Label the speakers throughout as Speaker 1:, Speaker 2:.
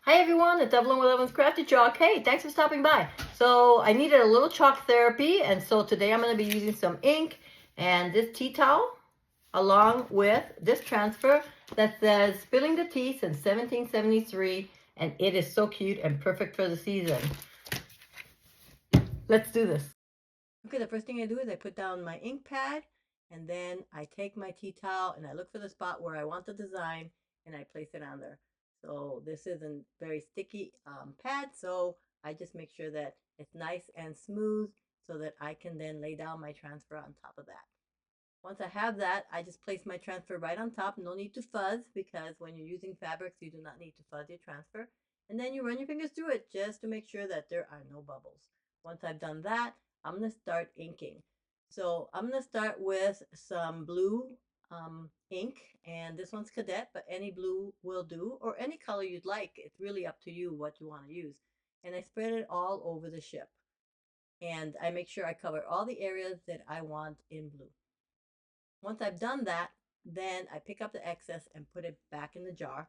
Speaker 1: Hi everyone, it's Evelyn with Evelyn's Crafty Chalk. Hey, thanks for stopping by. So I needed a little chalk therapy, and so today I'm going to be using some ink and this tea towel along with this transfer that says Spilling the Tea since 1773, and it is so cute and perfect for the season. Let's do this. Okay, the first thing I do is I put down my ink pad, and then I take my tea towel and I look for the spot where I want the design and I place it on there. So this isn't very sticky pad, so I just make sure that it's nice and smooth so that I can then lay down my transfer on top of that. Once I have that, I just place my transfer right on top. No need to fuzz, because when you're using fabrics, you do not need to fuzz your transfer. And then you run your fingers through it just to make sure that there are no bubbles. Once I've done that, I'm going to start inking. So I'm going to start with some blue ink, and this one's Cadet, but any blue will do, or any color you'd like. It's really up to you what you want to use. And I spread it all over the ship. And I make sure I cover all the areas that I want in blue. Once I've done that, then I pick up the excess and put it back in the jar.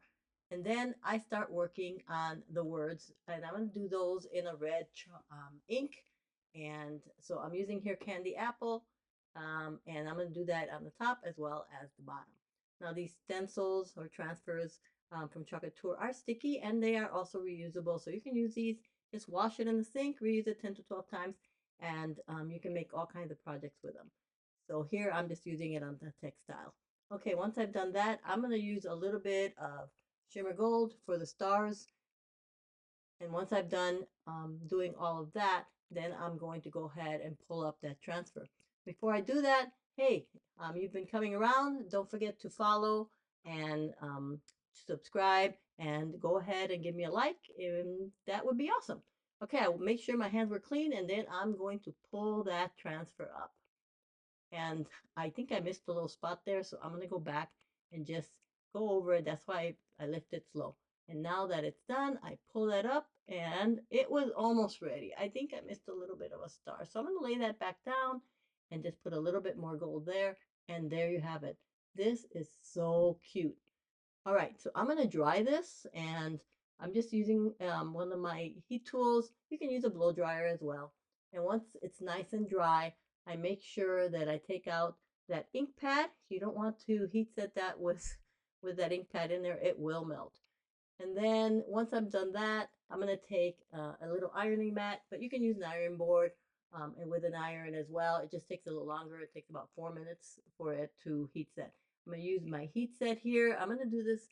Speaker 1: And then I start working on the words, and I'm going to do those in a red ink. And so I'm using here Candy Apple, and I'm going to do that on the top as well as the bottom. Now these stencils or transfers from Chocolate Tour are sticky, and they are also reusable. So you can use these, just wash it in the sink, reuse it 10 to 12 times, and you can make all kinds of projects with them. So here I'm just using it on the textile. Okay, once I've done that, I'm going to use a little bit of shimmer gold for the stars. And once I've done doing all of that, then I'm going to go ahead and pull up that transfer. Before I do that, hey, you've been coming around. Don't forget to follow and subscribe, and go ahead and give me a like, and that would be awesome. Okay, I will make sure my hands were clean, and then I'm going to pull that transfer up. And I think I missed a little spot there, so I'm going to go back and just go over it. That's why I lift it slow. And now that it's done, I pull that up, and it was almost ready. I think I missed a little bit of a star. So I'm going to lay that back down and just put a little bit more gold there. And there you have it. This is so cute. All right, so I'm going to dry this, and I'm just using one of my heat tools. You can use a blow dryer as well. And once it's nice and dry, I make sure that I take out that ink pad. You don't want to heat set that with that ink pad in there. It will melt. And then once I've done that, I'm going to take a little ironing mat, but you can use an iron board and with an iron as well. It just takes a little longer. It takes about 4 minutes for it to heat set. I'm going to use my heat set here. I'm going to do this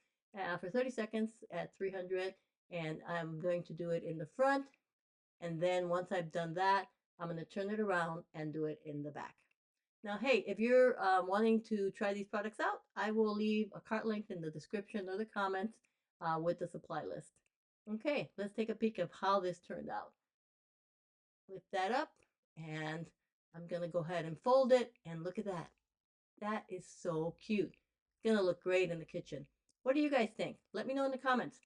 Speaker 1: for 30 seconds at 300, and I'm going to do it in the front. And then once I've done that, I'm going to turn it around and do it in the back. Now, hey, if you're wanting to try these products out, I will leave a cart link in the description or the comments with the supply list. Okay, let's take a peek of how this turned out. Lift that up, and I'm going to go ahead and fold it, and look at that. That is so cute. It's going to look great in the kitchen. What do you guys think? Let me know in the comments.